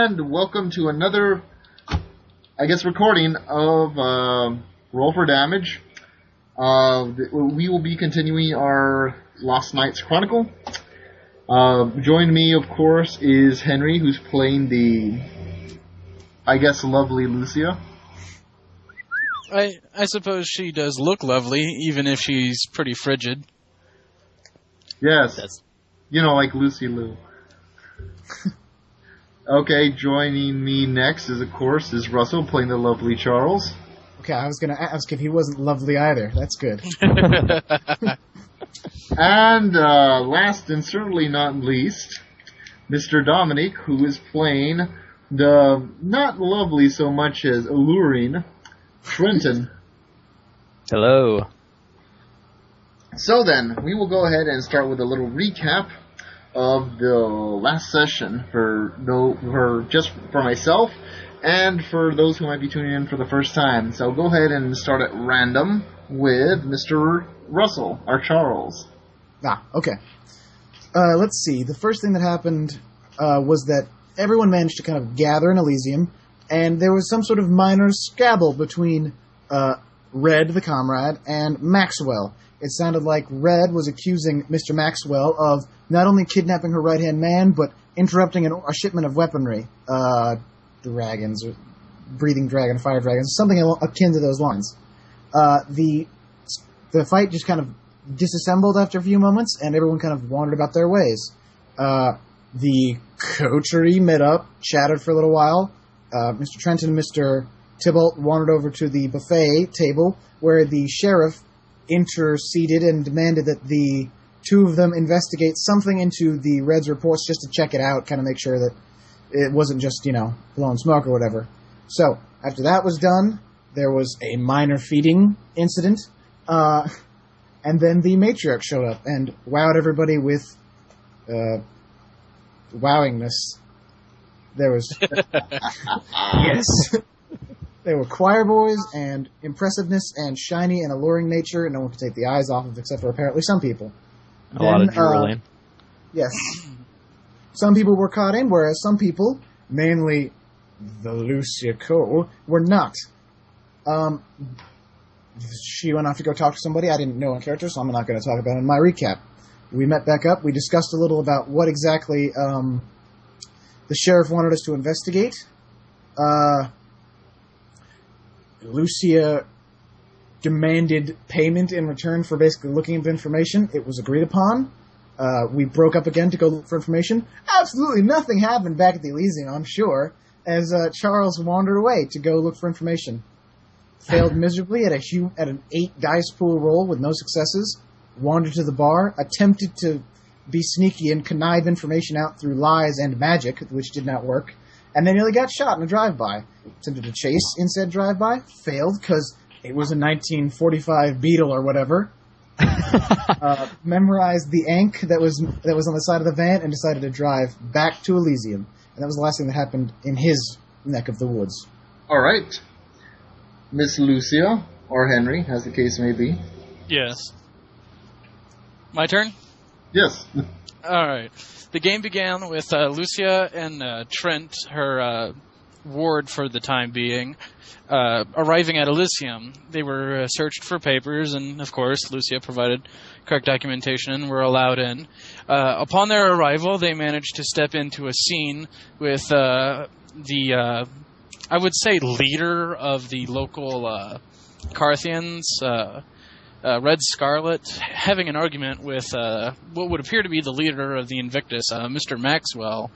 and welcome to another, recording of RollForDamage. We will be continuing our Lost Nights Chronicle. Joining me, of course, is Henry, who's playing the, lovely Lucia. I suppose she does look lovely, even if she's pretty frigid. Yes. Like Lucy Lou. Okay, joining me next is Russell playing the lovely Charles. Okay, I was going to ask if he wasn't lovely either. That's good. And last and certainly not least, Mr. Dominic, who is playing the not lovely so much as alluring Trenton. Hello. So then, we will go ahead and start with a little recap of the last session for myself and for those who might be tuning in for the first time. So go ahead and start at random with Mr. Russell, or Charles. Okay. Let's see. The first thing that happened was that everyone managed to kind of gather in Elysium, and there was some sort of minor scrabble between Red, the comrade, and Maxwell. It sounded like Red was accusing Mr. Maxwell of not only kidnapping her right-hand man, but interrupting a shipment of weaponry. Dragons, or breathing dragon, fire dragons, something akin to those lines. The fight just kind of disassembled after a few moments, and everyone kind of wandered about their ways. The coterie met up, chatted for a little while. Mr. Trenton and Mr. Tybalt wandered over to the buffet table, where the sheriff interceded and demanded that the two of them investigate something into the Reds' reports just to check it out, kind of make sure that it wasn't just, blowing smoke or whatever. So, after that was done, there was a minor feeding incident, and then the matriarch showed up and wowed everybody with wowingness. There was... Yes. They were choir boys and impressiveness and shiny and alluring nature, and no one could take the eyes off of except for apparently some people. A lot of drooling. Yes. Some people were caught in, whereas some people, mainly the Lucia Cole, were not. She went off to go talk to somebody I didn't know in character, so I'm not going to talk about it in my recap. We met back up. We discussed a little about what exactly the sheriff wanted us to investigate. Lucia demanded payment in return for basically looking into information. It was agreed upon. We broke up again to go look for information. Absolutely nothing happened back at the Elysium, I'm sure, as Charles wandered away to go look for information. Failed miserably at an 8 dice pool roll with no successes. Wandered to the bar, attempted to be sneaky and connive information out through lies and magic, which did not work, and then nearly got shot in a drive-by. Attempted to chase in said drive-by, failed because it was a 1945 Beetle or whatever. Memorized the Ankh that was on the side of the van and decided to drive back to Elysium. And that was the last thing that happened in his neck of the woods. All right. Miss Lucia, or Henry, as the case may be. Yes. My turn? Yes. All right. The game began with Lucia and Trent, her ward for the time being, arriving at Elysium. They were searched for papers, and of course, Lucia provided correct documentation and were allowed in. Upon their arrival, they managed to step into a scene with I would say, leader of the local Carthians, Red Scarlet, having an argument with what would appear to be the leader of the Invictus, Mr. Maxwell,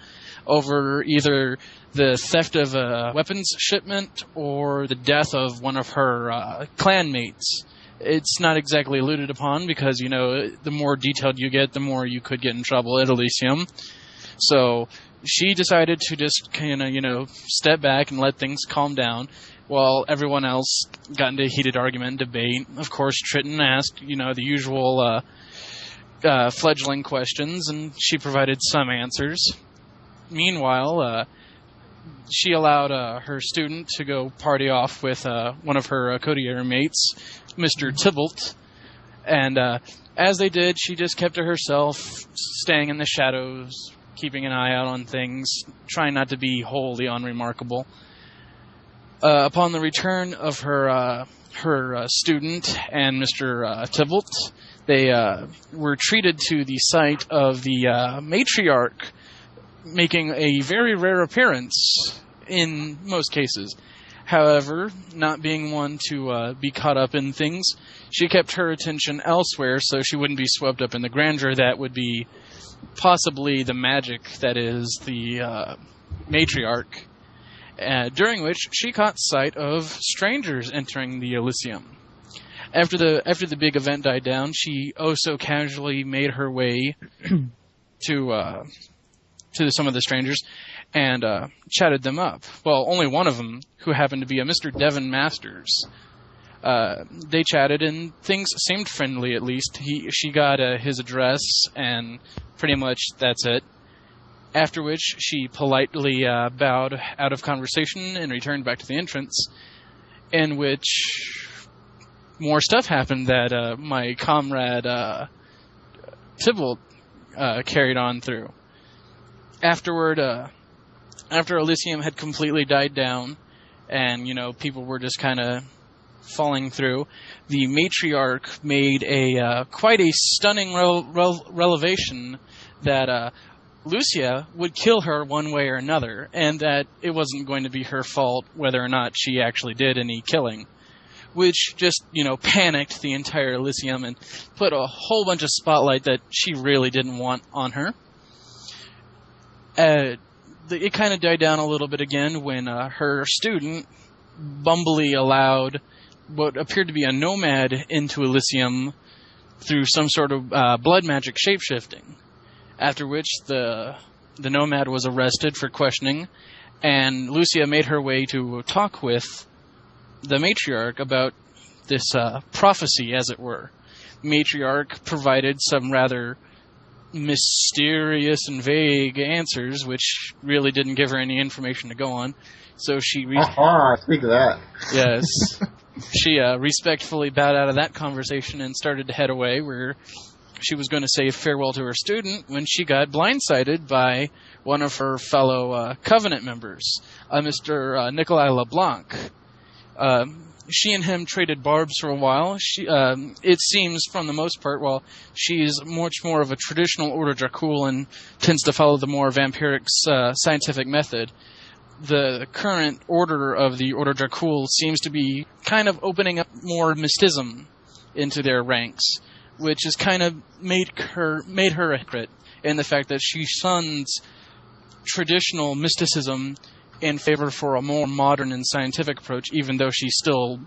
over either the theft of a weapons shipment or the death of one of her clanmates. It's not exactly alluded upon because, the more detailed you get, the more you could get in trouble at Elysium. So she decided to just kind of, step back and let things calm down while everyone else got into heated argument and debate. Of course, Triton asked, the usual fledgling questions, and she provided some answers. Meanwhile, she allowed her student to go party off with one of her coterie mates, Mr. Tybalt, and as they did, she just kept to herself, staying in the shadows, keeping an eye out on things, trying not to be wholly unremarkable. Upon the return of her student and Mr. Tybalt, they were treated to the sight of the matriarch making a very rare appearance in most cases. However, not being one to be caught up in things, she kept her attention elsewhere so she wouldn't be swept up in the grandeur that would be possibly the magic that is the matriarch, during which she caught sight of strangers entering the Elysium. After the big event died down, she so casually made her way to some of the strangers and chatted them up. Well, only one of them, who happened to be a Mr. Devon Masters. They chatted, and things seemed friendly, at least. She got his address, and pretty much that's it. After which, she politely bowed out of conversation and returned back to the entrance, in which more stuff happened that my comrade Tybalt carried on through. Afterward, after Elysium had completely died down, and, people were just kind of falling through, the matriarch made quite a stunning revelation that Lucia would kill her one way or another, and that it wasn't going to be her fault whether or not she actually did any killing, which just, panicked the entire Elysium and put a whole bunch of spotlight that she really didn't want on her. It kind of died down a little bit again when her student bumbly allowed what appeared to be a nomad into Elysium through some sort of blood magic shapeshifting. After which the nomad was arrested for questioning, and Lucia made her way to talk with the matriarch about this prophecy, as it were. The matriarch provided some rather mysterious and vague answers, which really didn't give her any information to go on. So she speak of that. Yes. She respectfully bowed out of that conversation and started to head away, where she was going to say farewell to her student when she got blindsided by one of her fellow Covenant members, Mr. Nikolai LeBlanc. She and him traded barbs for a while. It seems, from the most part, while she's much more of a traditional Order Dracul and tends to follow the more vampiric scientific method, the current order of the Order Dracul seems to be kind of opening up more mysticism into their ranks, which has kind of made her a hypocrite in the fact that she shuns traditional mysticism in favor for a more modern and scientific approach, even though she still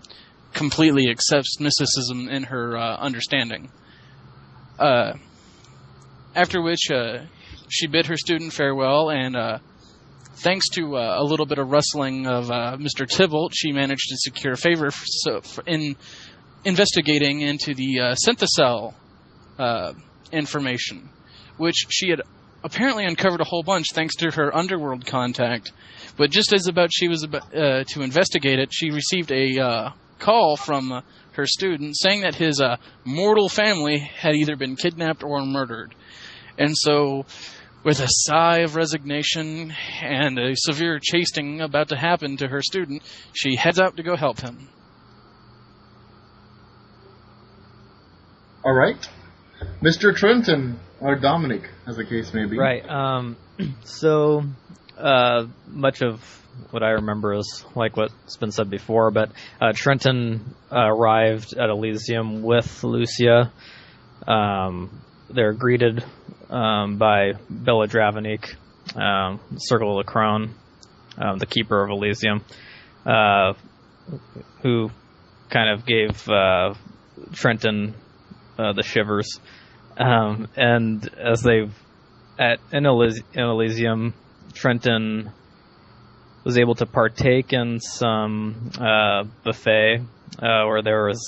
completely accepts mysticism in her understanding. After which, she bid her student farewell, and thanks to a little bit of rustling of Mr. Tybalt, she managed to secure favor in investigating into the Synthicell information, which she had apparently uncovered a whole bunch thanks to her underworld contact. But just as she was about to investigate it, she received a call from her student saying that his mortal family had either been kidnapped or murdered. And so, with a sigh of resignation and a severe chastening about to happen to her student, she heads out to go help him. All right. Mr. Trenton, or Dominic, as the case may be. Right. So, much of what I remember is like what's been said before, but Trenton arrived at Elysium with Lucia. They're greeted by Bella Dravenik, Circle of the Crown, the Keeper of Elysium, who kind of gave Trenton the shivers. And as in Elysium, Trenton was able to partake in some buffet where there was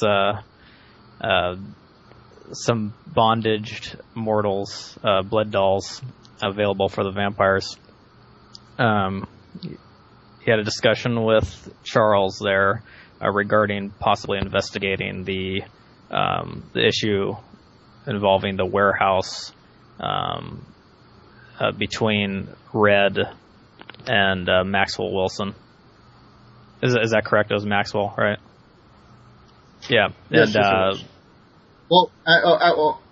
some bondaged mortals, blood dolls, available for the vampires. He had a discussion with Charles there regarding possibly investigating the issue involving the warehouse between Red and Maxwell Wilson. Is that correct? It was Maxwell, right? Yeah. Yes, And well,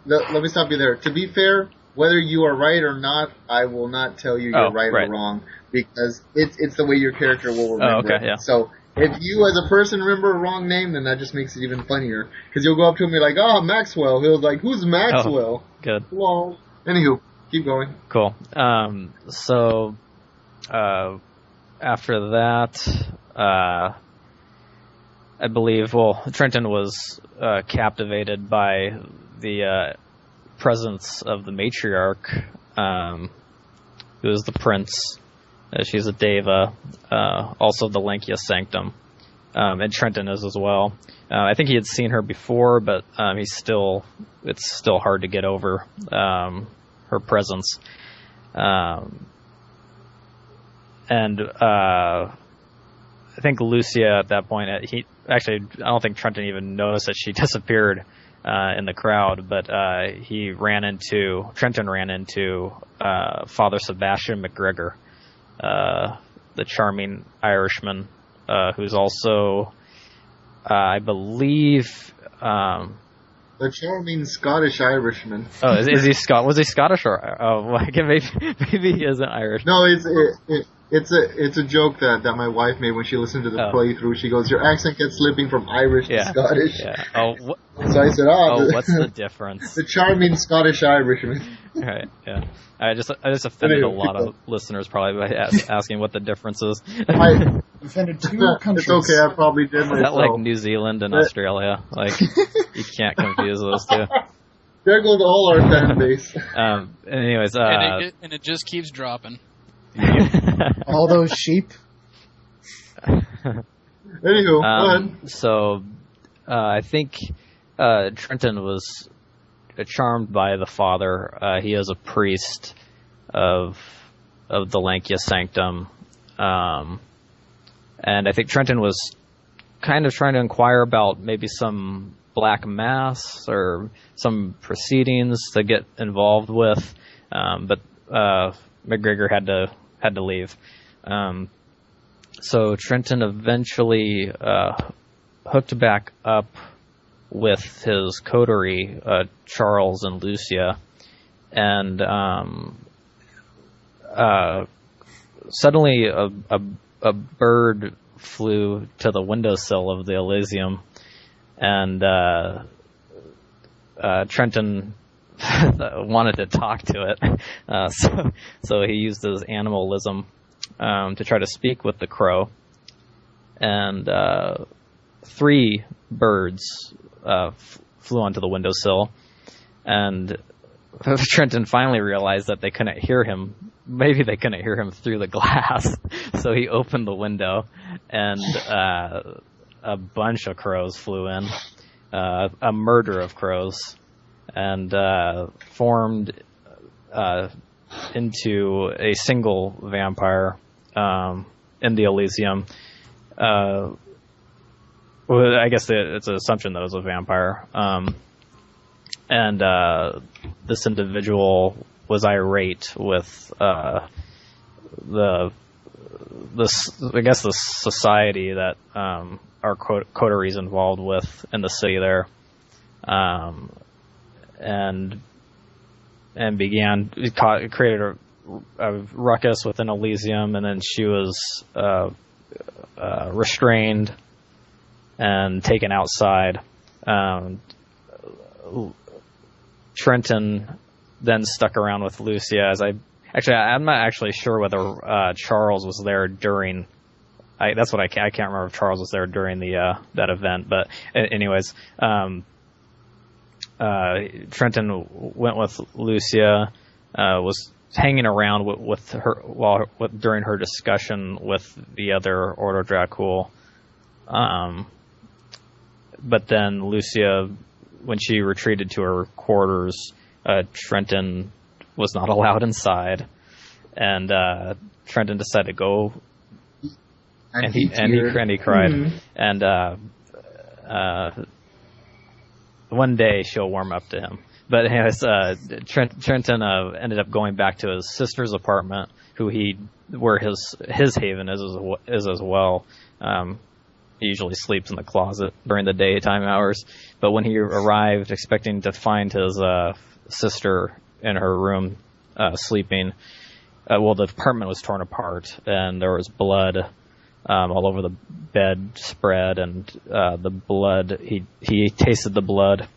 let me stop you there. To be fair, whether you are right or not, I will not tell you you're right or wrong, because it's the way your character will remember okay, yeah. So if you as a person remember a wrong name, then that just makes it even funnier. Because you'll go up to him and be like, "Oh, Maxwell." He'll like, "Who's Maxwell?" Oh, good. Well, anywho, keep going. Cool. So after that, I believe, Trenton was captivated by the presence of the matriarch, who is the prince. She's a deva, also the Lankia Sanctum, and Trenton is as well. I think he had seen her before, but it's still hard to get over her presence. And I think Lucia at that point, I don't think Trenton even noticed that she disappeared in the crowd, but Trenton ran into Father Sebastian McGregor, the charming Irishman, who's also, I believe, the charming Scottish Irishman. Oh, is he Was he Scottish or? Oh, maybe he isn't Irish. No, it's a joke that my wife made when she listened to the playthrough. She goes, "Your accent gets slipping from Irish to Scottish." Yeah. So I said, what's the difference? The charming Scottish Irishman. Right. Yeah. I just offended a lot of listeners probably by asking what the difference is. I offended two countries. It's okay. I probably did myself. Is that like New Zealand and Australia? Like you can't confuse those two. There goes all our fan base. Anyways, and it just keeps dropping. All those sheep. Anywho, go ahead. So, I think Trenton was charmed by the father. He is a priest of the Lankia Sanctum, and I think Trenton was kind of trying to inquire about maybe some black mass or some proceedings to get involved with, but McGregor had to leave. So Trenton eventually hooked back up with his coterie, Charles and Lucia, and suddenly a bird flew to the windowsill of the Elysium, and Trenton wanted to talk to it, so he used his animalism to try to speak with the crow, and 3 birds flew onto the windowsill, and Trenton finally realized that they couldn't hear him. Maybe they couldn't hear him through the glass, so he opened the window, and a bunch of crows flew in, a murder of crows, and formed into a single vampire in the Elysium. Well, I guess it's an assumption that it was a vampire. And this individual was irate with the society that our coterie is involved with in the city there, and created a ruckus within Elysium, and then she was restrained and taken outside. Trenton then stuck around with Lucia. I'm not actually sure whether Charles was there during. That's what I can't remember if Charles was there during that event. But anyways, Trenton went with Lucia, was hanging around with her during her discussion with the other Ordo Dracul. But then Lucia, when she retreated to her quarters, Trenton was not allowed inside, and Trenton decided to go, and he cried. Mm-hmm. And one day she'll warm up to him. But anyways, Trenton ended up going back to his sister's apartment, where his haven is as well. He usually sleeps in the closet during the daytime hours. But when he arrived, expecting to find his sister in her room sleeping, the apartment was torn apart, and there was blood all over the bedspread, and the blood. He tasted the blood,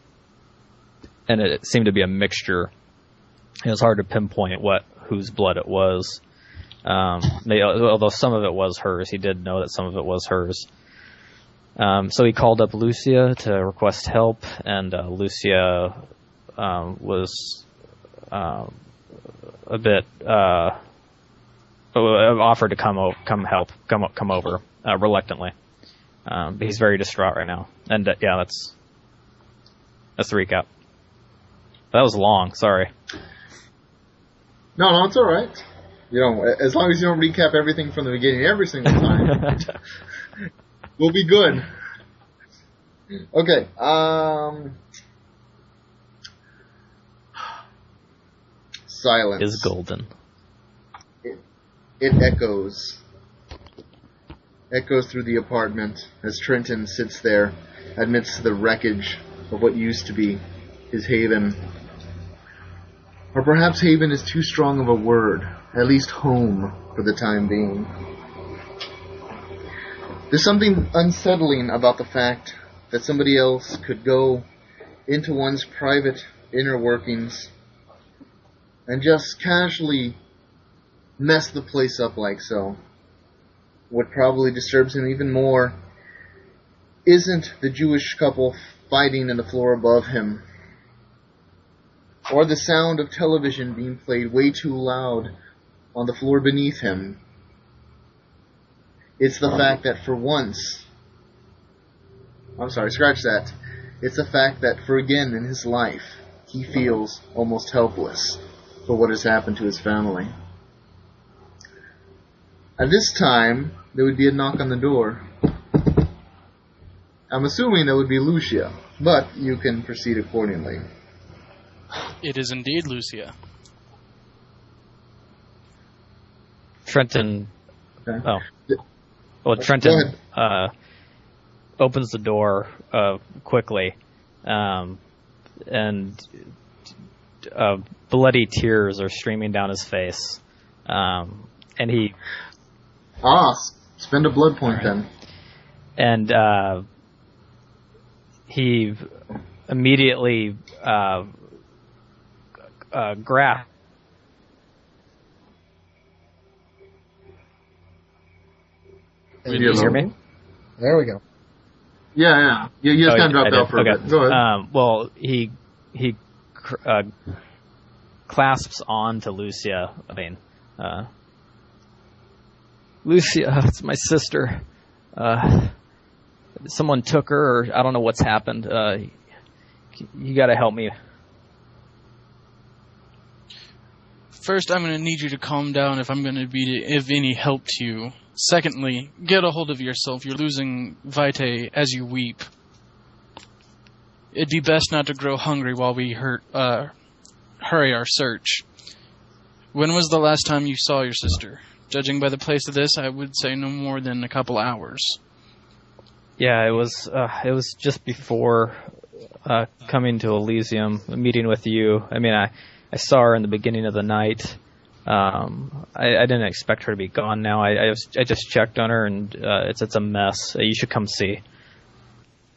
and it seemed to be a mixture. It was hard to pinpoint whose blood it was. Although some of it was hers, he did know that some of it was hers. So he called up Lucia to request help, and Lucia was a bit offered to come over reluctantly. He's very distraught right now, and that's the recap. That was long. Sorry. No, it's all right. As long as you don't recap everything from the beginning every single time, we'll be good. Okay. Silence is golden. It echoes through the apartment as Trenton sits there amidst the wreckage of what used to be his haven. Or perhaps haven is too strong of a word, at least home for the time being. There's something unsettling about the fact that somebody else could go into one's private inner workings and just casually mess the place up like so. What probably disturbs him even more isn't the Jewish couple fighting in the floor above him, or the sound of television being played way too loud on the floor beneath him. It's the fact that for once... scratch that. It's the fact that for again in his life, he feels almost helpless for what has happened to his family. At this time, there would be a knock on the door. I'm assuming that would be Lucia, but you can proceed accordingly. It is indeed Lucia. Trenton. Okay. Oh. Well, Trenton opens the door quickly, and bloody tears are streaming down his face. And he... spend a blood point then. And he immediately grasps... Did you hear me? There we go. Yeah. You just kind of dropped out for a bit. Go ahead. Well, he clasps on to Lucia. Lucia, it's my sister. Someone took her, or I don't know what's happened. You got to help me. First, I'm going to need you to calm down if I'm going to be of any help to you. Secondly, get a hold of yourself. You're losing vitae as you weep. It'd be best not to grow hungry while we hurry our search. When was the last time you saw your sister? Judging by the pace of this, I would say no more than a couple hours. Yeah, it was just before coming to Elysium, meeting with you. I saw her in the beginning of the night. I didn't expect her to be gone now. I just checked on her, and it's a mess. You should come see.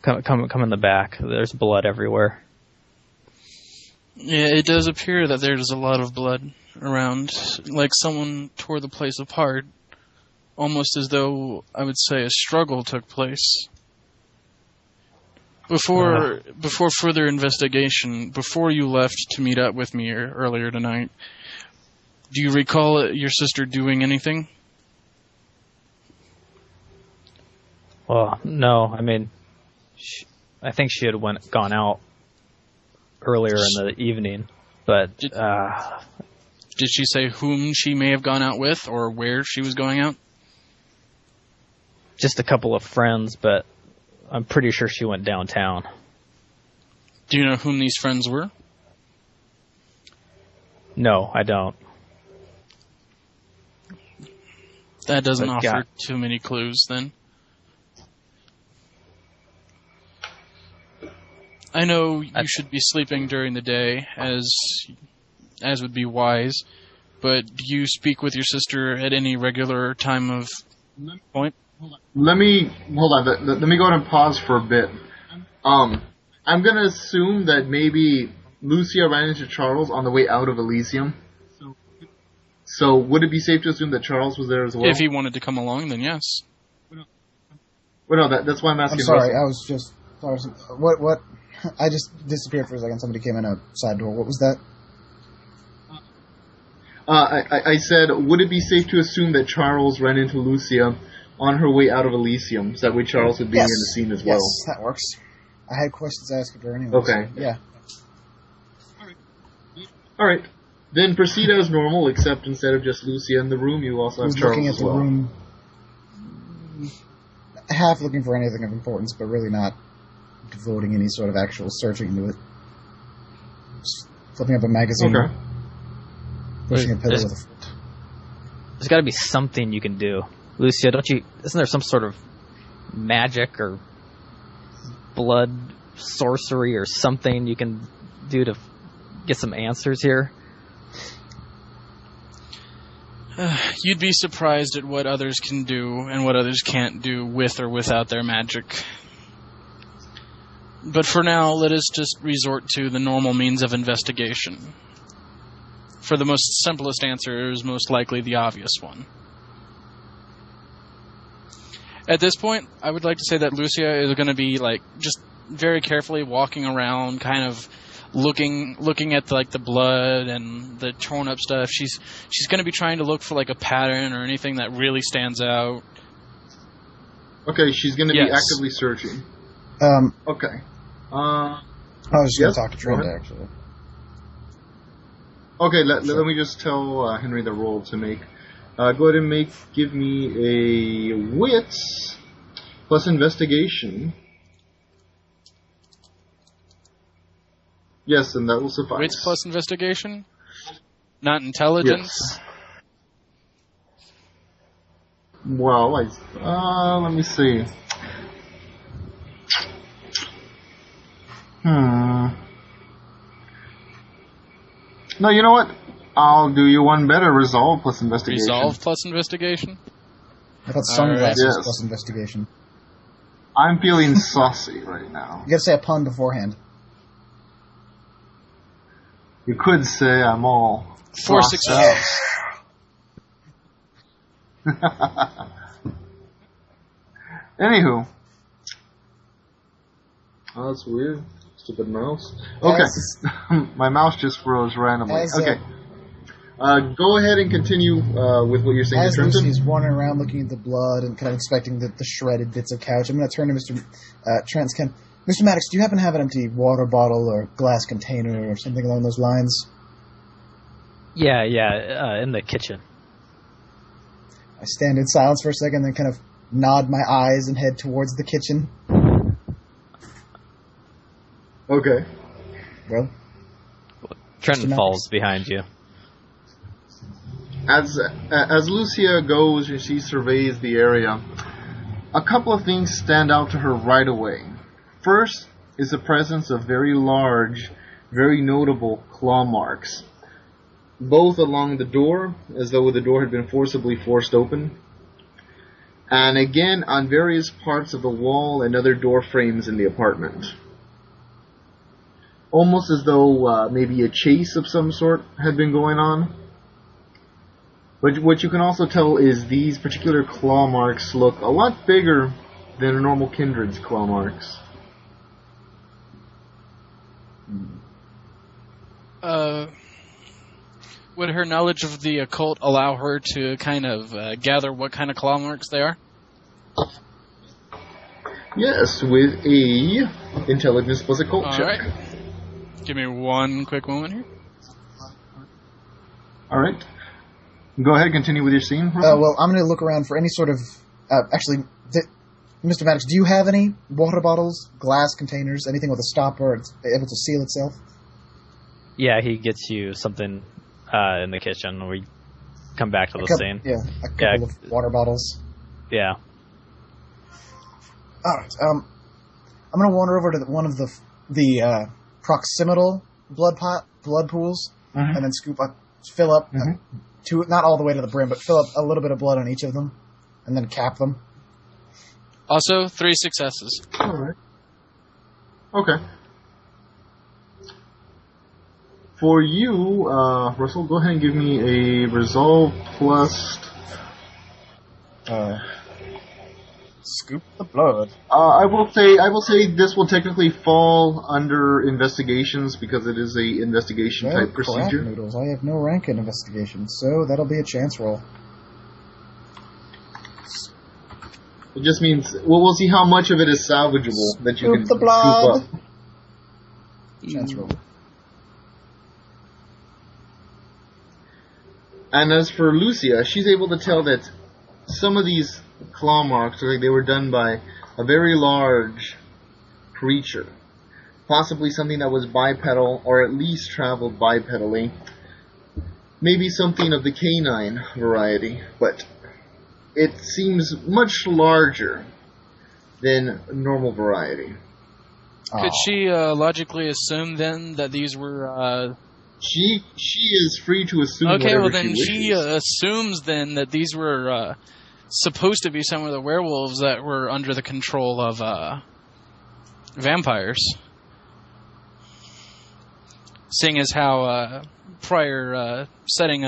Come in the back. There's blood everywhere. Yeah, it does appear that there's a lot of blood around, like someone tore the place apart, almost as though, I would say, a struggle took place. Before further investigation, before you left to meet up with me earlier tonight, do you recall your sister doing anything? Well, no. I think she had gone out earlier in the evening, but did she say whom she may have gone out with, or where she was going out? Just a couple of friends, but I'm pretty sure she went downtown. Do you know whom these friends were? No, I don't. That doesn't offer too many clues, then. I know you should be sleeping during the day, as would be wise, but do you speak with your sister at any regular time of point? Let me go ahead and pause for a bit. I'm gonna assume that maybe Lucia ran into Charles on the way out of Elysium. So would it be safe to assume that Charles was there as well? If he wanted to come along, then yes. Well, no, that's why I'm asking. I'm sorry, I was just... Sorry, what? I just disappeared for a second. Somebody came in a side door. What was that? I said, would it be safe to assume that Charles ran into Lucia on her way out of Elysium, so that way Charles would be in the scene as well? Yes, that works. I had questions to ask her anyway. Okay. So, yeah. Alright. Then proceed as normal, except instead of just Lucia in the room, you also have Charles looking at as well. the room, half looking for anything of importance, but really not devoting any sort of actual searching to it. Just flipping up a magazine. Okay. Pushing a pillow with a foot. There's got to be something you can do. Lucia, isn't there some sort of magic or blood sorcery or something you can do to get some answers here? You'd be surprised at what others can do and what others can't do with or without their magic. But for now, let us just resort to the normal means of investigation. For the most simplest answer is most likely the obvious one. At this point, I would like to say that Lucia is going to be just very carefully walking around, kind of looking at the blood and the torn up stuff. She's going to be trying to look for a pattern or anything that really stands out. Okay, she's going to be actively searching. Okay. I was just going to talk to Trent, actually. Okay, let me just tell Henry the roll to make. Go ahead and give me a wits plus investigation. Yes, and that will suffice. Wits plus investigation? Not intelligence? Yes. Well, let me see. No, you know what? I'll do you one better. Resolve plus investigation. Resolve plus investigation? I thought sunglasses Yes. plus investigation. I'm feeling saucy right now. You gotta say a pun beforehand. You could say I'm all 4 successes. Anywho. Oh, that's weird. Stupid mouse. Okay. My mouse just froze randomly. Okay. Go ahead and continue with what you're saying. As Lucy's wandering around looking at the blood and kind of inspecting the shredded bits of couch, I'm going to turn to Mr. Trent's. Mr. Maddox, do you happen to have an empty water bottle or glass container or something along those lines? Yeah, in the kitchen. I stand in silence for a second, then kind of nod my eyes and head towards the kitchen. Okay. Well, Trenton falls behind you. As Lucia goes and she surveys the area, a couple of things stand out to her right away. First is the presence of very large, very notable claw marks, both along the door, as though the door had been forcibly forced open, and again on various parts of the wall and other door frames in the apartment. Almost as though maybe a chase of some sort had been going on. But what you can also tell is these particular claw marks look a lot bigger than a normal kindred's claw marks. Would her knowledge of the occult allow her to kind of gather what kind of claw marks they are? Yes, with a intelligence plus occult check. Alright. Give me one quick moment here. Alright. Go ahead and continue with your scene. Well, I'm going to look around for any sort of... actually, Mr. Maddox, do you have any water bottles, glass containers, anything with a stopper it's able to seal itself? Yeah, he gets you something in the kitchen. We come back to the scene. Yeah, a couple of water bottles. Yeah. All right. I'm going to wander over to one of the proximal blood pools, and then fill up not all the way to the brim, but fill up a little bit of blood on each of them, and then cap them. Also, 3 successes. All right. Okay. For you, Russell, go ahead and give me a resolve plus. Scoop the blood. I will say this will technically fall under investigations because it is a investigation type procedure. Noodles. I have no rank in investigation, so that'll be a chance roll. It just means we'll see how much of it is salvageable that you can the blood. scoop up. Chance roll. And as for Lucia, she's able to tell that some of these claw marks look like they were done by a very large creature. Possibly something that was bipedal, or at least traveled bipedally. Maybe something of the canine variety, but it seems much larger than normal variety. Could she logically assume then that these were... She is free to assume okay, whatever well then she wishes. she assumes then that these were supposed to be some of the werewolves that were under the control of vampires. Seeing as how prior setting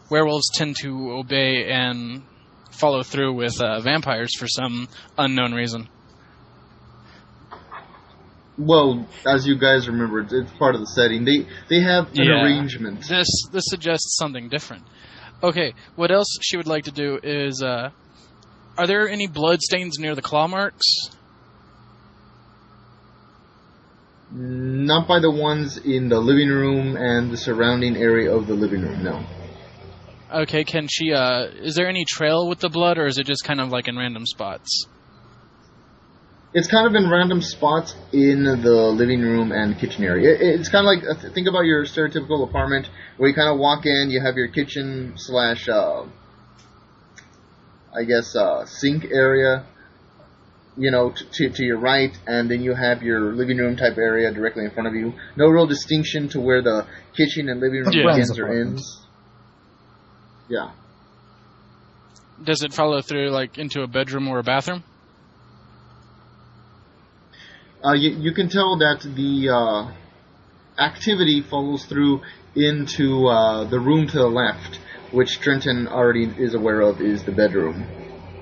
werewolves tend to obey and follow through with vampires for some unknown reason. Well, as you guys remember, it's part of the setting. They have an arrangement. This suggests something different. Okay, what else she would like to do is, are there any blood stains near the claw marks? Not by the ones in the living room and the surrounding area of the living room, no. Okay, can she, is there any trail with the blood, or is it just kind of like in random spots? It's kind of in random spots in the living room and kitchen area. It's kind of like, think about your stereotypical apartment where you kind of walk in, you have your kitchen / sink area, to your right, and then you have your living room type area directly in front of you. No real distinction to where the kitchen and living room begins or ends. Yeah. Does it follow through, like, into a bedroom or a bathroom? You can tell that the activity follows through into the room to the left, which Trenton already is aware of is the bedroom,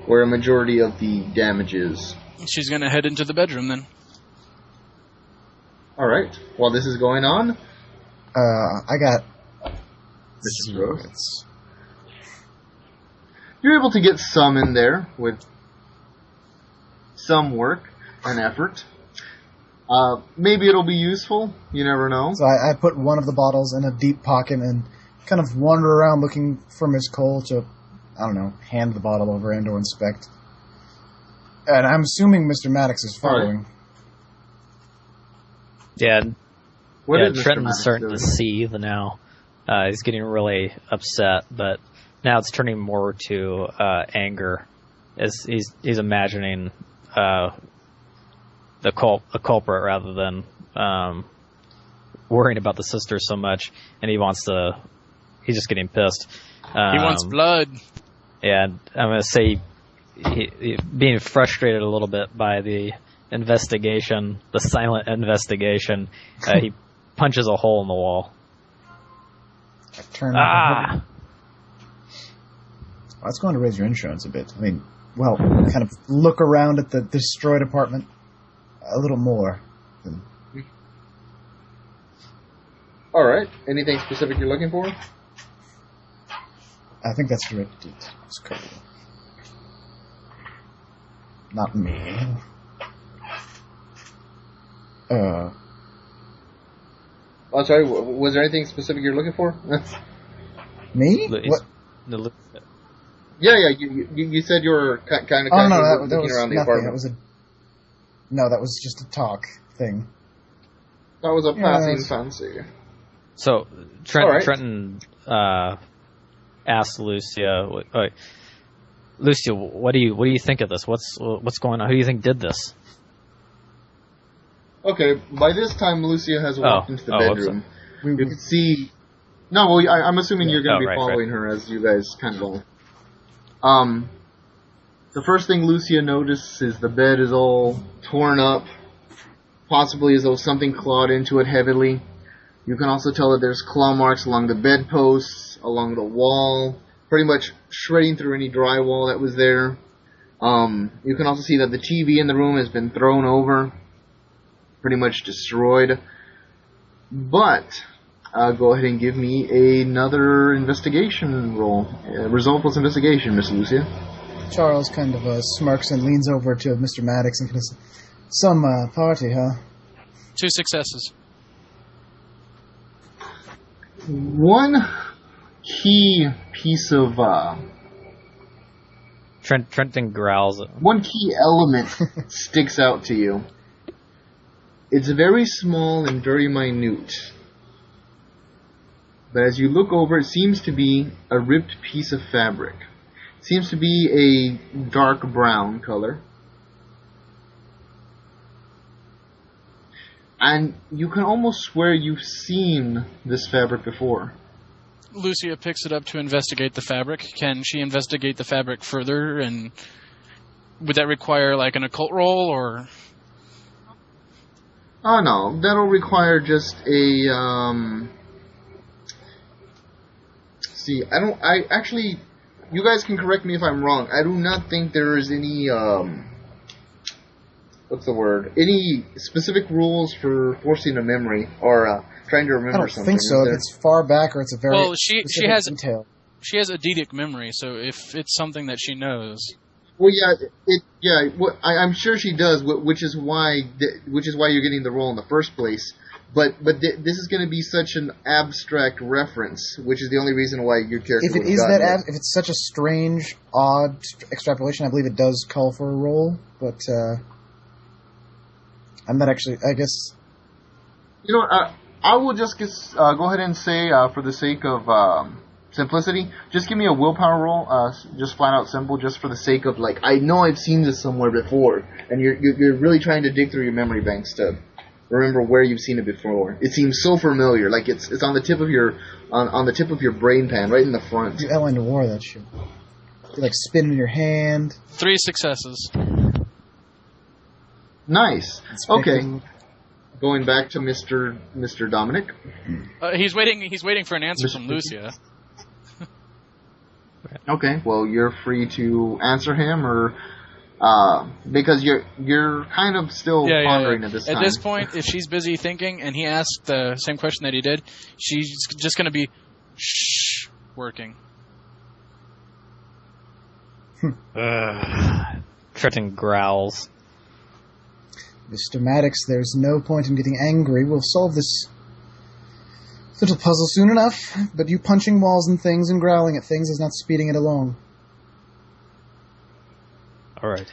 where a majority of the damage is. She's going to head into the bedroom, then. Alright, while this is going on... I got... This is gross. You're able to get some in there with some work and effort. Maybe it'll be useful. You never know. So I put one of the bottles in a deep pocket and kind of wander around looking for Miss Cole to, hand the bottle over and or inspect. And I'm assuming Mr. Maddox is following. Yeah. What is Mr. Trenton's Maddox starting doing? to seethe now. He's getting really upset, but now it's turning more to anger as he's imagining a culprit rather than worrying about the sister so much, and he's just getting pissed. He wants blood. Yeah, I'm going to say he being frustrated a little bit by the investigation, the silent investigation, he punches a hole in the wall. I turn Well, that's going to raise your insurance a bit. Kind of look around at the destroyed apartment a little more. Alright, anything specific you're looking for? I think that's directed. It's cool. Not me. Oh, sorry, was there anything specific you're looking for? Me? What? Yeah, you said you were kind of that looking was around the nothing. apartment. That was just a talk thing. That was a passing fancy. So Trenton ask Lucia, Lucia, what do you think of this? What's going on? Who do you think did this? Okay, by this time, Lucia has walked into the bedroom. You can see... No, well, I'm assuming you're going to be following her as you guys kind of all... The first thing Lucia notices is the bed is all torn up, possibly as though something clawed into it heavily. You can also tell that there's claw marks along the bedposts, along the wall, pretty much shredding through any drywall that was there. You can also see that the TV in the room has been thrown over, pretty much destroyed. But go ahead and give me another investigation roll. Result plus investigation, Miss Lucia. Charles kind of smirks and leans over to Mr. Maddox and kind of says, "Some party, huh?" 2 successes. One key piece of... Trenton growls. One key element sticks out to you. It's very small and very minute. But as you look over, it seems to be a ripped piece of fabric. It seems to be a dark brown color. And you can almost swear you've seen this fabric before. Lucia picks it up to investigate the fabric. Can she investigate the fabric further, and would that require like an occult roll, or... Oh no, that'll require just a, see, I actually, you guys can correct me if I'm wrong, I do not think there is any, what's the word, any specific rules for forcing a memory, or, trying to remember something. I don't think so, if it's far back or it's a very she has detail. She has eidetic memory, so if it's something that she knows... Well, I'm sure she does, which is why you're getting the role in the first place. But this is going to be such an abstract reference, which is the only reason why your character. If it is that, if it's such a strange, odd extrapolation, I believe it does call for a roll. But I'm not actually. I guess. You know, I will just go ahead and say, for the sake of simplicity, just give me a willpower roll, just flat out simple, just for the sake of, like, I know I've seen this somewhere before, and you're really trying to dig through your memory banks to remember where you've seen it before. It seems so familiar, like it's on the tip of your on the tip of your brain pan, right in the front. You outlined a war, that shit. You like spin in your hand. 3 successes. Nice. Okay. Going back to Mr. Dominic. He's waiting for an answer from Lucia. Okay, well, you're free to answer him, or because you're kind of still pondering at this time. At this point, if she's busy thinking and he asks the same question that he did, she's just going to be working. Trenton growls. Mr. Maddox, there's no point in getting angry. We'll solve this little puzzle soon enough, but you punching walls and things and growling at things is not speeding it along. Alright.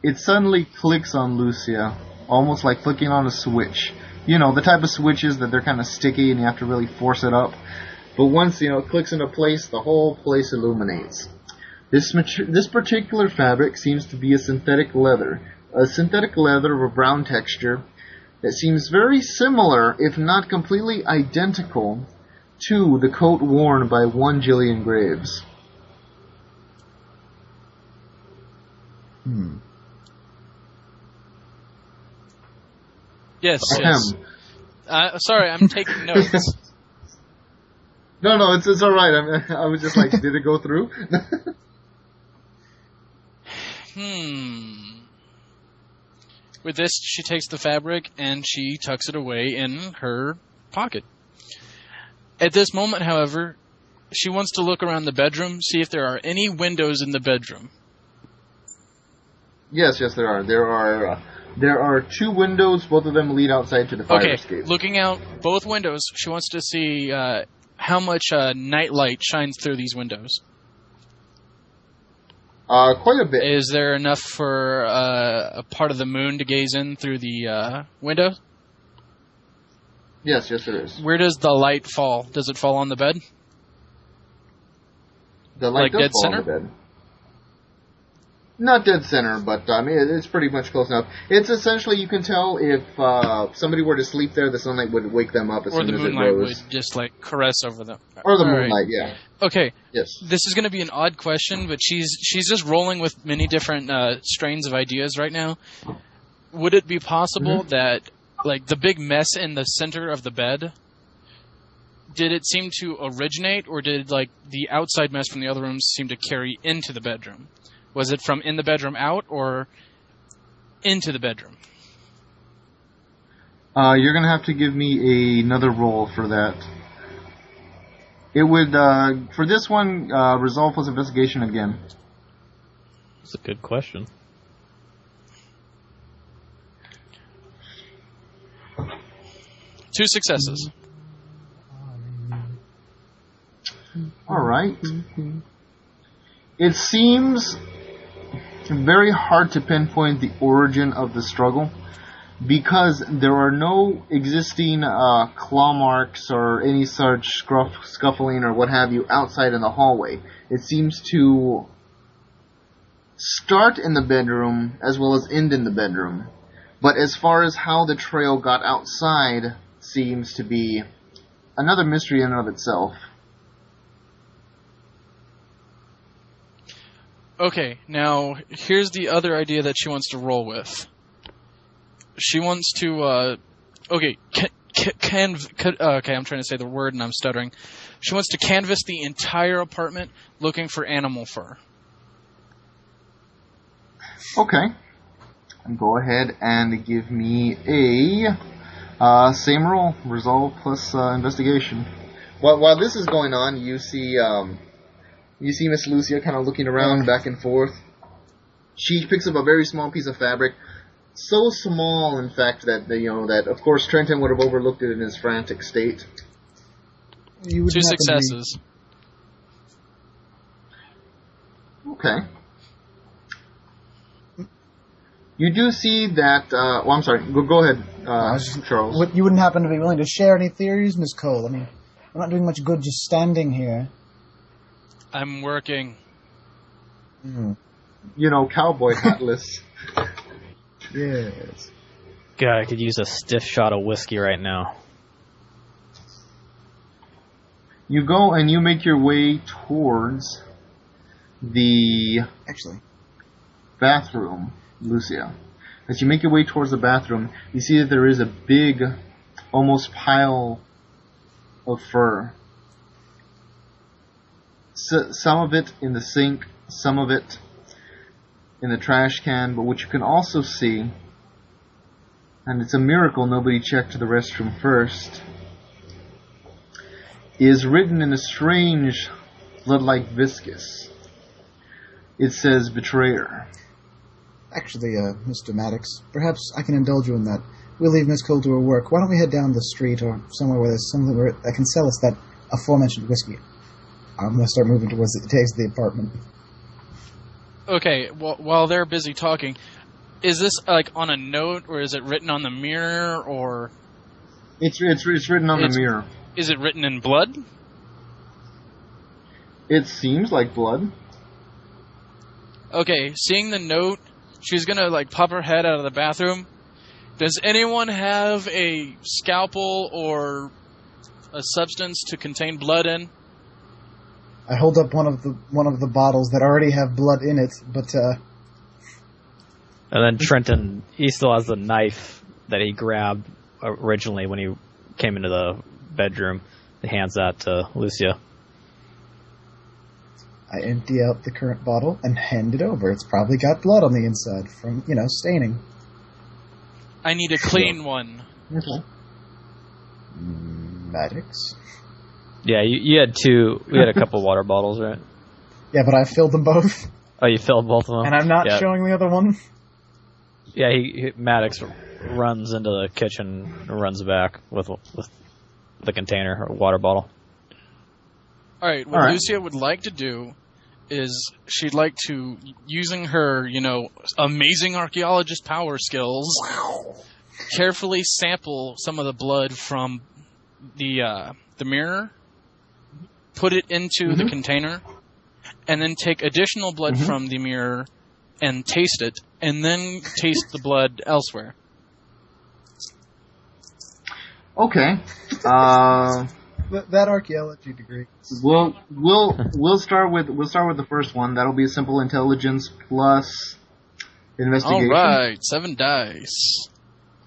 It suddenly clicks on Lucia, almost like flicking on a switch. You know, the type of switches that they're kind of sticky and you have to really force it up. But once, it clicks into place, the whole place illuminates. This particular fabric seems to be a synthetic leather. A synthetic leather of a brown texture that seems very similar, if not completely identical, to the coat worn by one Gillian Graves. Yes. Sorry, I'm taking notes. No, it's all right. I was just like, did it go through? With this, she takes the fabric and she tucks it away in her pocket. At this moment, however, she wants to look around the bedroom, see if there are any windows in the bedroom. Yes, there are. There are 2 windows. Both of them lead outside to the fire escape. Okay, looking out both windows, she wants to see how much night light shines through these windows. Quite a bit. Is there enough for a part of the moon to gaze in through the window? Yes, there is. Where does the light fall? Does it fall on the bed? The light Like does dead fall center? on the bed. Not dead center, but I mean it's pretty much close enough. It's essentially you can tell if somebody were to sleep there, the sunlight would wake them up as Or soon the as it moonlight rose. would just like caress over them. Or the All right. moonlight, yeah. Okay, Yes. this is going to be an odd question, but she's just rolling with many different strains of ideas right now. Would it be possible that like the big mess in the center of the bed, did it seem to originate, or did like the outside mess from the other rooms seem to carry into the bedroom? Was it from in the bedroom out or into the bedroom? You're going to have to give me another roll for that. It would, for this one, resolve plus investigation again. That's a good question. Two successes. Alright. It seems very hard to pinpoint the origin of the struggle because there are no existing claw marks or any such scuffling or what have you outside in the hallway. It seems to start in the bedroom as well as end in the bedroom. But as far as how the trail got outside seems to be another mystery in and of itself. Okay, now here's the other idea that she wants to roll with. She wants to, okay, I'm trying to say the word and I'm stuttering. She wants to canvass the entire apartment looking for animal fur. Okay. Go ahead and give me a same roll, resolve plus investigation. While this is going on, you see Miss Lucia kind of looking around back and forth. She picks up a very small piece of fabric, so small, in fact, that that of course Trenton would have overlooked it in his frantic state. You would Two happen to be- successes. Okay. You do see that. Well, I'm sorry. Go ahead, Charles. You wouldn't happen to be willing to share any theories, Miss Cole? I mean, we're not doing much good just standing here. I'm working. Cowboy hatless. Yes. God, I could use a stiff shot of whiskey right now. You go and you make your way towards the bathroom, Lucia. As you make your way towards the bathroom, you see that there is a big, almost pile of fur. Some of it in the sink, some of it in the trash can, but what you can also see, and it's a miracle nobody checked the restroom first, is written in a strange, blood-like viscous. It says betrayer. Actually, Mr. Maddox, perhaps I can indulge you in that. We'll leave Miss Cole to her work. Why don't we head down the street or somewhere where there's something that can sell us that aforementioned whiskey? I'm going to start moving towards the apartment. Okay, while they're busy talking, is this like on a note, or is it written on the mirror, or... It's written on the mirror. Is it written in blood? It seems like blood. Okay, seeing the note, she's gonna like pop her head out of the bathroom. Does anyone have a scalpel or a substance to contain blood in? I hold up one of the bottles that already have blood in it, but And then Trenton, he still has the knife that he grabbed originally when he came into the bedroom. He hands that to Lucia. I empty out the current bottle and hand it over. It's probably got blood on the inside from, staining. I need a clean one. Okay. Maddox? Yeah, you had two. We had a couple water bottles, right? Yeah, but I filled them both. Oh, you filled both of them? And I'm not showing the other one? Yeah, Maddox runs into the kitchen and runs back with the container or water bottle. Alright, what Lucia would like to do is she'd like to, using her, amazing archaeologist power skills, carefully sample some of the blood from the mirror, put it into the container, and then take additional blood from the mirror and taste it, and then taste the blood elsewhere. Okay. That archaeology degree. We'll start with the first one. That'll be a simple intelligence plus investigation. All right, 7 dice.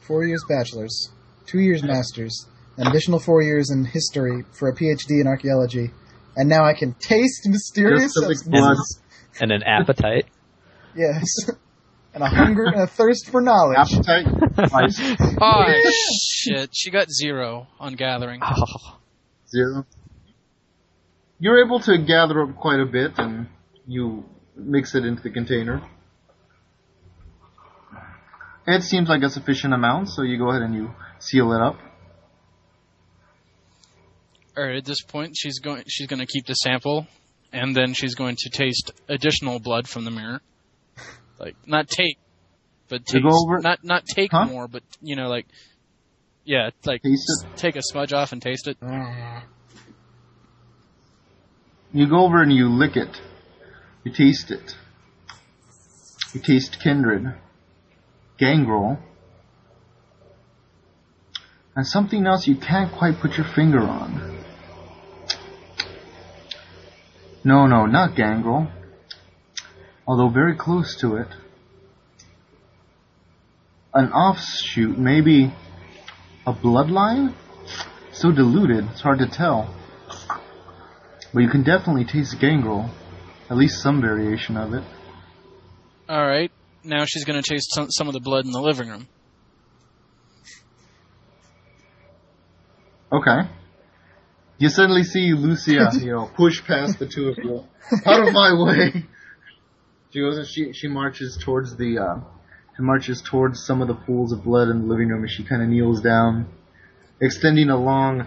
4 years bachelor's, 2 years master's, an additional 4 years in history for a PhD in archaeology, and now I can taste mysterious substances. And an appetite. Yes. And a hunger and a thirst for knowledge. Appetite. Nice. Oh, shit. She got 0 on gathering. 0. You're able to gather up quite a bit, and you mix it into the container. It seems like a sufficient amount, so you go ahead and you seal it up. Alright, at this point, she's going to keep the sample, and then she's going to taste additional blood from the mirror. Like, not take, but taste. Not take more, but, take a smudge off and taste it. You go over and you lick it. You taste it. You taste kindred, gangrel, and something else you can't quite put your finger on. No, not gangrel. Although very close to it. An offshoot, maybe a bloodline? So diluted, it's hard to tell. But you can definitely taste gangrel. At least some variation of it. Alright, now she's going to taste some of the blood in the living room. Okay. You suddenly see Lucia, push past the two of you. Out of my way! She goes and she marches towards some of the pools of blood in the living room, and she kind of kneels down, extending a long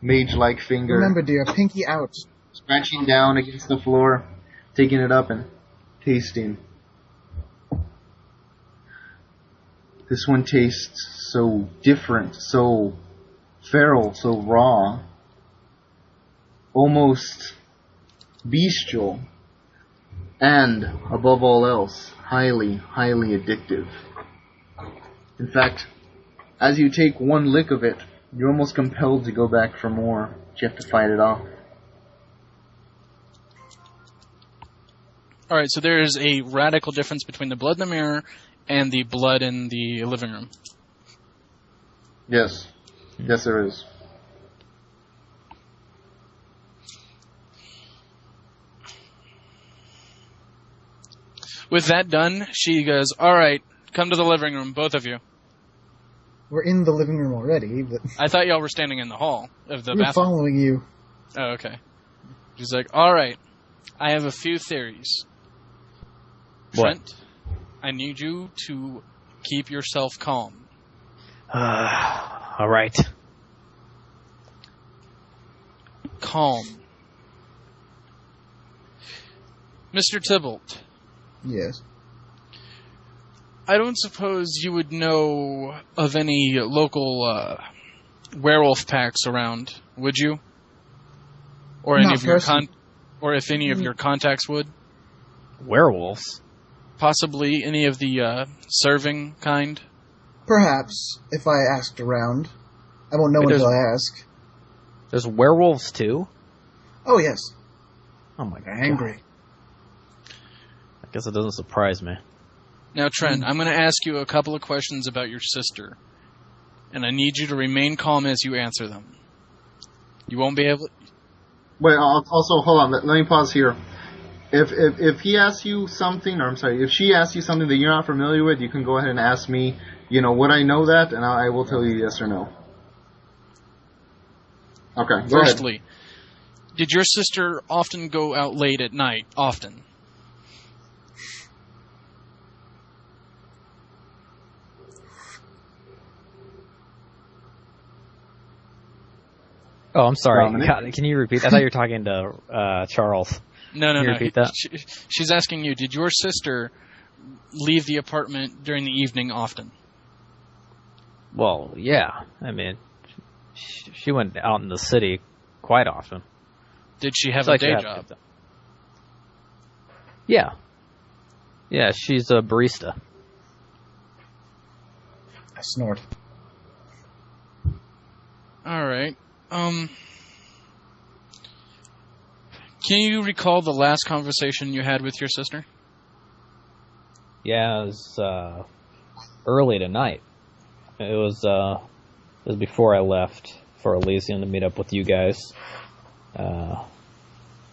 mage-like finger. Remember, dear, pinky out. Scratching down against the floor, taking it up and tasting. This one tastes so different, so feral, so raw, almost bestial. And, above all else, highly, highly addictive. In fact, as you take one lick of it, you're almost compelled to go back for more. But you have to fight it off. Alright, so there is a radical difference between the blood in the mirror and the blood in the living room. Yes. Yes, there is. With that done, she goes, alright, come to the living room, both of you. We're in the living room already, but... I thought y'all were standing in the hall of the We're bathroom. following you. Oh, okay. She's like, alright, I have a few theories. What? Trent, I need you to keep yourself calm. Alright. Calm. Mr. Tybalt. Yes. I don't suppose you would know of any local werewolf packs around, would you? Or any of your or if any of your contacts would? Werewolves? Possibly any of the serving kind? Perhaps, if I asked around. I won't know until I ask. There's werewolves too? Oh, yes. Oh my god. They're angry. I guess it doesn't surprise me. Now, Trent, I'm going to ask you a couple of questions about your sister. And I need you to remain calm as you answer them. You won't be able... Wait, also, hold on, let me pause here. If he asks you something, or I'm sorry, if she asks you something that you're not familiar with, you can go ahead and ask me, would I know that? And I will tell you yes or no. Okay, go Firstly, ahead. Did your sister often go out late at night? Often? Oh, I'm sorry. Dominic? Can you repeat? I thought you were talking to Charles. No. Can you repeat that? She's asking you, did your sister leave the apartment during the evening often? Well, yeah. I mean, she went out in the city quite often. Did she have a day job? Yeah. Yeah, she's a barista. I snort. All right. Can you recall the last conversation you had with your sister? Yeah, it was early tonight. It was before I left for Elysium to meet up with you guys. To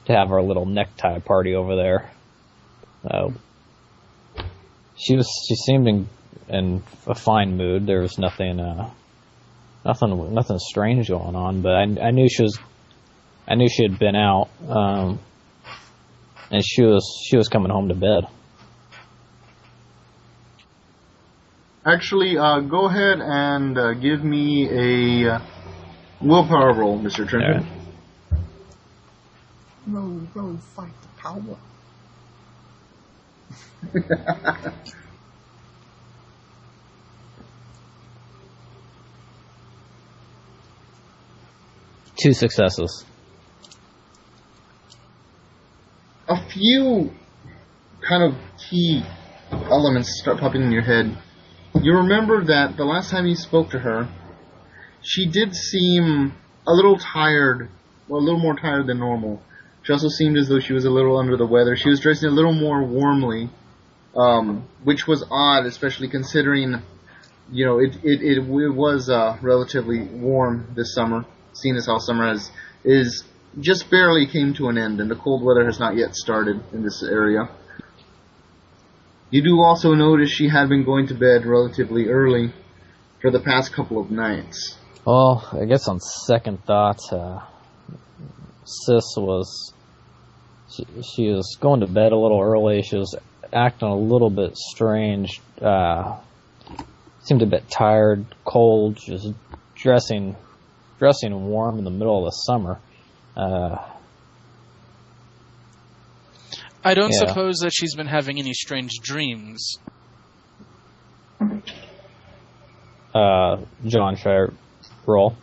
have our little necktie party over there. She seemed in a fine mood. There was nothing strange going on. But I knew she had been out, and she was coming home to bed. Actually, go ahead and give me a willpower roll, Mr. Trenton. Right. Roll, fight the power. Two successes. A few kind of key elements start popping in your head. You remember that the last time you spoke to her, she did seem a little tired, well, a little more tired than normal. She also seemed as though she was a little under the weather. She was dressing a little more warmly, which was odd, especially considering, it was relatively warm this summer, seeing as how summer is just barely came to an end, and the cold weather has not yet started in this area. You do also notice she had been going to bed relatively early for the past couple of nights. Well, I guess on second thought, Sis was... She was going to bed a little early. She was acting a little bit strange. Seemed a bit tired, cold. She was dressing warm in the middle of the summer. I don't suppose that she's been having any strange dreams. John, should I roll?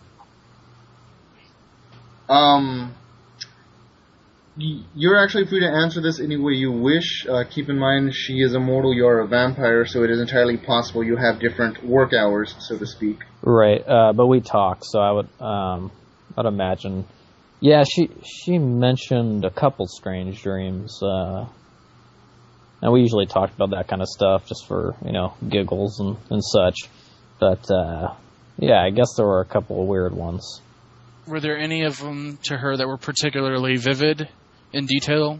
You're actually free to answer this any way you wish. Keep in mind, she is immortal, you are a vampire, so it is entirely possible you have different work hours, so to speak. Right, but we talk, so I'd imagine. Yeah, she mentioned a couple strange dreams, and we usually talked about that kind of stuff just for, giggles and such. But, yeah, I guess there were a couple of weird ones. Were there any of them to her that were particularly vivid in detail?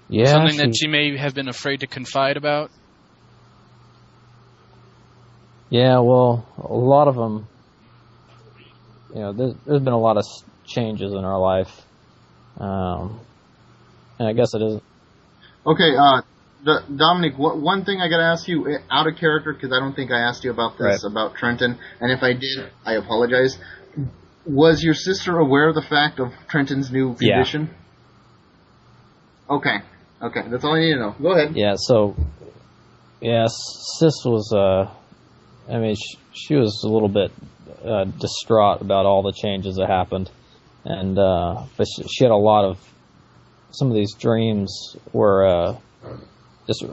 Yeah. Something that she may have been afraid to confide about? Yeah, well, a lot of them, there's been a lot of changes in our life. And I guess it is. Okay, Dominic, one thing I gotta ask you, out of character, because I don't think I asked you about this, about Trenton, and if I did, I apologize. Was your sister aware of the fact of Trenton's new condition? Yeah. Okay, that's all I need to know. Go ahead. Yeah, so, Sis was, she was a little bit distraught about all the changes that happened, and but she had some of these dreams were just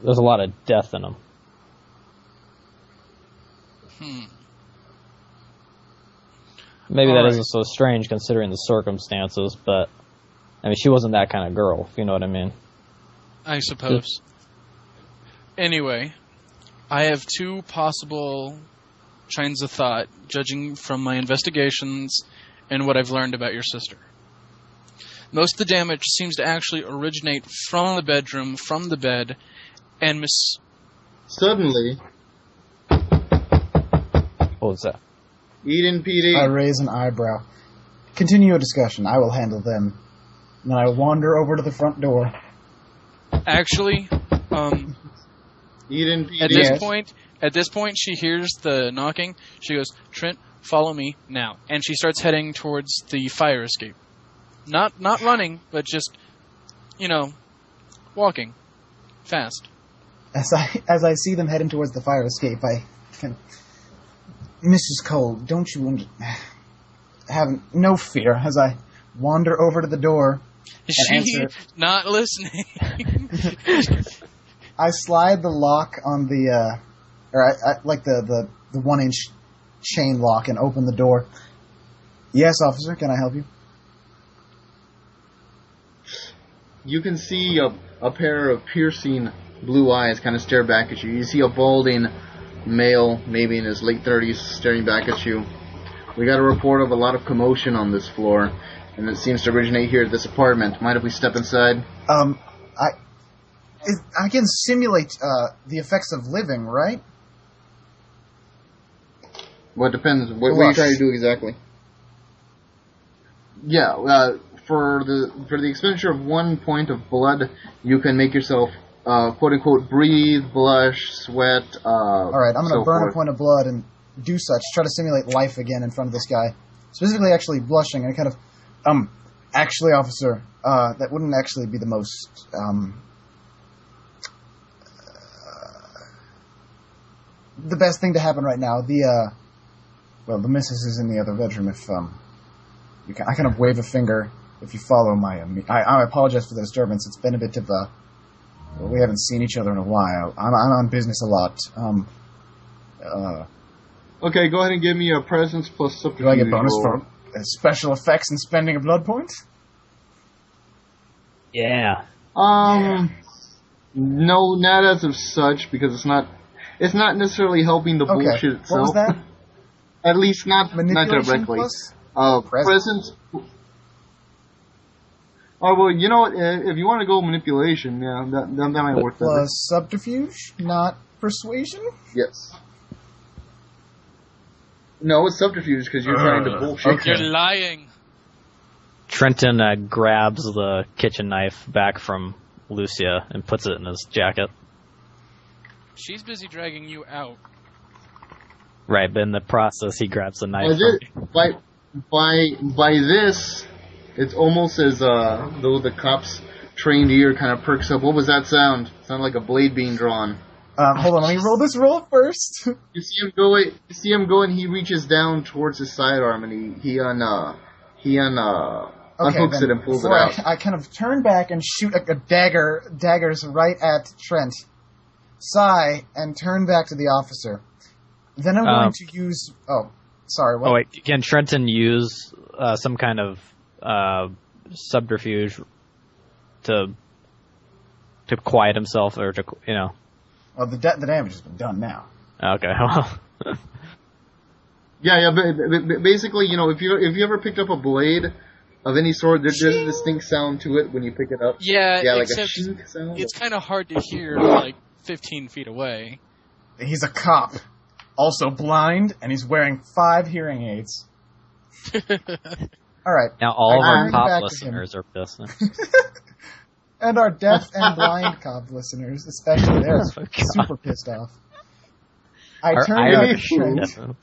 there's a lot of death in them. Maybe that isn't so strange considering the circumstances, but she wasn't that kind of girl, if you know what I mean. I suppose. Anyway, I have two possible trains of thought, judging from my investigations and what I've learned about your sister. Most of the damage seems to actually originate from the bedroom, from the bed, and Suddenly... What was that? Eden PD. I raise an eyebrow. Continue your discussion. I will handle them. And I wander over to the front door. Actually, Eden PD. At this point, she hears the knocking. She goes, "Trent, follow me now," and she starts heading towards the fire escape. Not running, but just, walking fast. As I see them heading towards the fire escape, I can. Mrs. Cole, don't you have no fear as I wander over to the door Is answer she it. not listening? I slide the lock on the, like the 1-inch chain lock and open the door. Yes, officer, can I help you? You can see a pair of piercing blue eyes kind of stare back at you. You see a balding male, maybe in his late 30s, staring back at you. We got a report of a lot of commotion on this floor, and it seems to originate here at this apartment. Mind if we step inside? I can simulate the effects of living, right? Well, it depends. What are you trying to do exactly? Yeah, for the expenditure of 1 point of blood, you can make yourself, quote unquote, breathe, blush, sweat. Alright, I'm going to burn forth. a point of blood and do such. Try to simulate life again in front of this guy. Specifically, actually blushing and kind of, actually, officer, that wouldn't actually be the most, the best thing to happen right now. The missus is in the other bedroom. If I kind of wave a finger if you follow my. I apologize for the disturbance. It's been a bit of a. We haven't seen each other in a while. I'm on business a lot. Okay, go ahead and give me a presence plus subterfuge. Do I get bonus roll. for special effects and spending a blood point? Yeah. No, not as of such, because it's not necessarily helping the bullshit itself. What was that? At least not Manipulation directly. plus? Presence. Oh, well, you know what? If you want to go manipulation, yeah, that might work better. Plus subterfuge, not persuasion? Yes. No, it's subterfuge because you're trying to bullshit. Okay. You're lying. Trenton grabs the kitchen knife back from Lucia and puts it in his jacket. She's busy dragging you out. Right, but in the process, he grabs the knife. By this, it's almost as though the cop's trained ear kind of perks up. What was that sound? It sounded like a blade being drawn. Hold on, let me roll this roll first. You see him go, and he reaches down towards his sidearm, and he unhooks it and pulls it out. I kind of turn back and shoot a daggers right at Trent. Sigh, and turn back to the officer. Then I'm going to use... Oh, sorry, what? Oh, wait, can Trenton use some kind of subterfuge to quiet himself, or to, you know... Well, the damage has been done now. Okay, well... Yeah, but basically, you know, if you ever picked up a blade of any sort, there's a distinct sound to it when you pick it up. Yeah, like a except shink sound. it's kind of hard to hear, like, 15 feet away. He's a cop. Also blind, and he's wearing 5 hearing aids. Alright. Now all of our turn cop back to listeners are pissed. And our deaf and blind cop listeners, especially, they're Oh, God. super pissed off. I Our turn back Irish to Trent. definitely.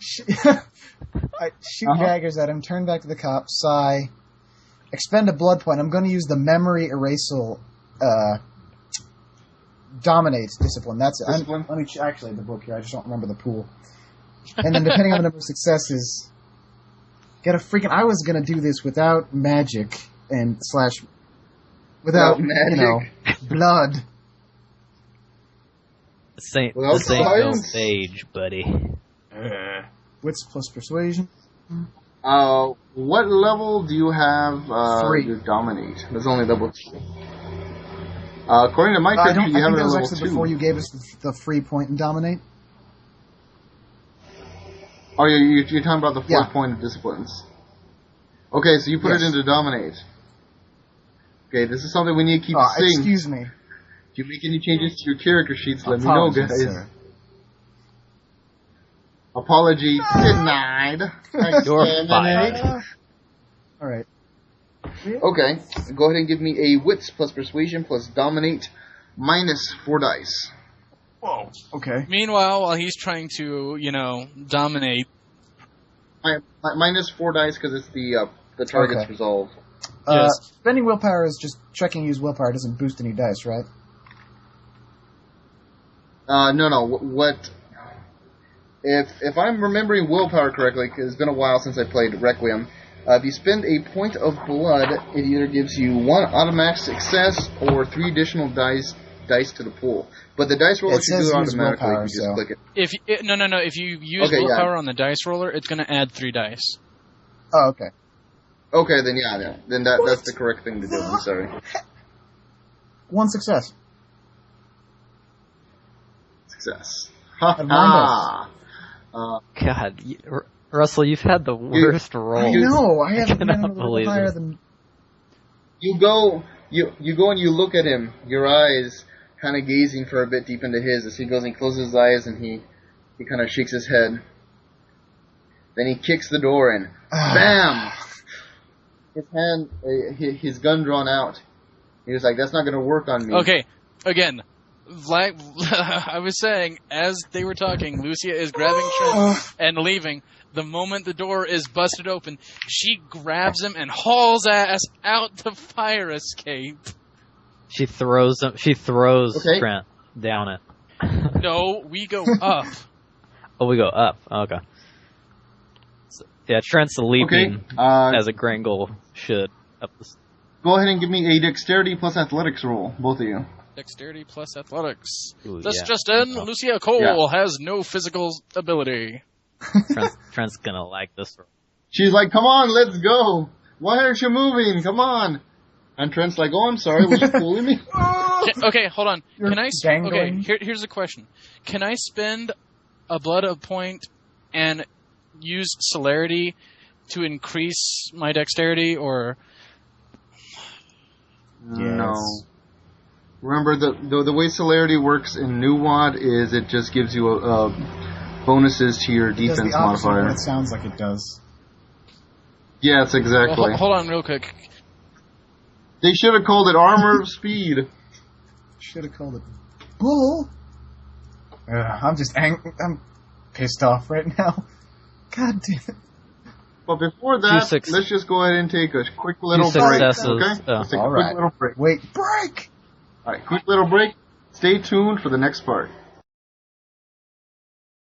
I shoot daggers at him, turn back to the cop, sigh, expend a blood point. I'm going to use the memory erasal dominate discipline. That's it. Discipline? Let me actually the book here. I just don't remember the pool. And then depending on the number of successes, get a freaking. I was going to do this without magic and without magic? blood. This ain't Well, no science. sage, buddy. Wits plus persuasion. What level do you have 3. to dominate? That's only level 2. According to my I character, you think have it that at was level actually 2. before you gave us the free point in dominate. Oh, you're talking about the 4th Yeah. point of disciplines. Okay, so you put it into dominate. Okay, this is something we need to keep seeing. Excuse me. If you make any changes to your character sheets, let me know, Apologies, guys. sir. Apology denied. You're Exterminate. fired. All right. Okay, go ahead and give me a wits plus persuasion plus dominate minus 4 dice. Whoa. Okay. Meanwhile, while he's trying to, dominate, Minus 4 dice because it's the target's Okay. resolved. Yes. Spending willpower is just checking use willpower doesn't boost any dice, right? No. What? If I'm remembering willpower correctly, 'cause it's been a while since I played Requiem. If you spend a point of blood, it either gives you 1 automatic success or 3 additional dice to the pool. But the dice roller should do it automatically. Willpower, You just click it. If you use willpower on the dice roller, it's going to add 3 dice. Oh, okay. Okay, then yeah. Then that's the correct thing to do. I'm sorry. 1 success. Success. Ha And ha! God, Russell, you've had the worst roll. I know. I haven't been a cannot little believe higher it. than. You go and you look at him, your eyes kind of gazing for a bit deep into his as he goes and closes his eyes and he kind of shakes his head. Then he kicks the door in. Bam! His gun drawn out. He was like, that's not going to work on me. Okay, again, like I was saying, as they were talking, Lucia is grabbing Trent and leaving. The moment the door is busted open, she grabs him and hauls ass out the fire escape. She throws Okay. Trent down it. No, we go up. Oh, we go up. Okay. So, yeah, Trent's leaping as a Grangle should up the. Go ahead and give me a dexterity plus athletics roll, both of you. Dexterity plus athletics. Ooh, That's yeah. just in. Lucia Cole has no physical ability. Trent's gonna like this. She's like, come on, let's go. Why aren't you moving? Come on. And Trent's like, oh, I'm sorry, was you fooling me? Okay, hold on. You're Can I? dangling. Okay, here's the question. Can I spend a blood point and use celerity to increase my dexterity, or? No. Remember, the way celerity works in New WoD is it just gives you bonuses to your It does defense the opposite of modifier. what it sounds like it does. Yes, exactly. Well, hold on, real quick. They should have called it armor of speed. Should have called it bull. I'm just I'm pissed off right now. God damn it. But before that, let's just go ahead and take a quick little break. Okay? Let's take a quick little break. Wait, break! Alright, quick little break. Stay tuned for the next part.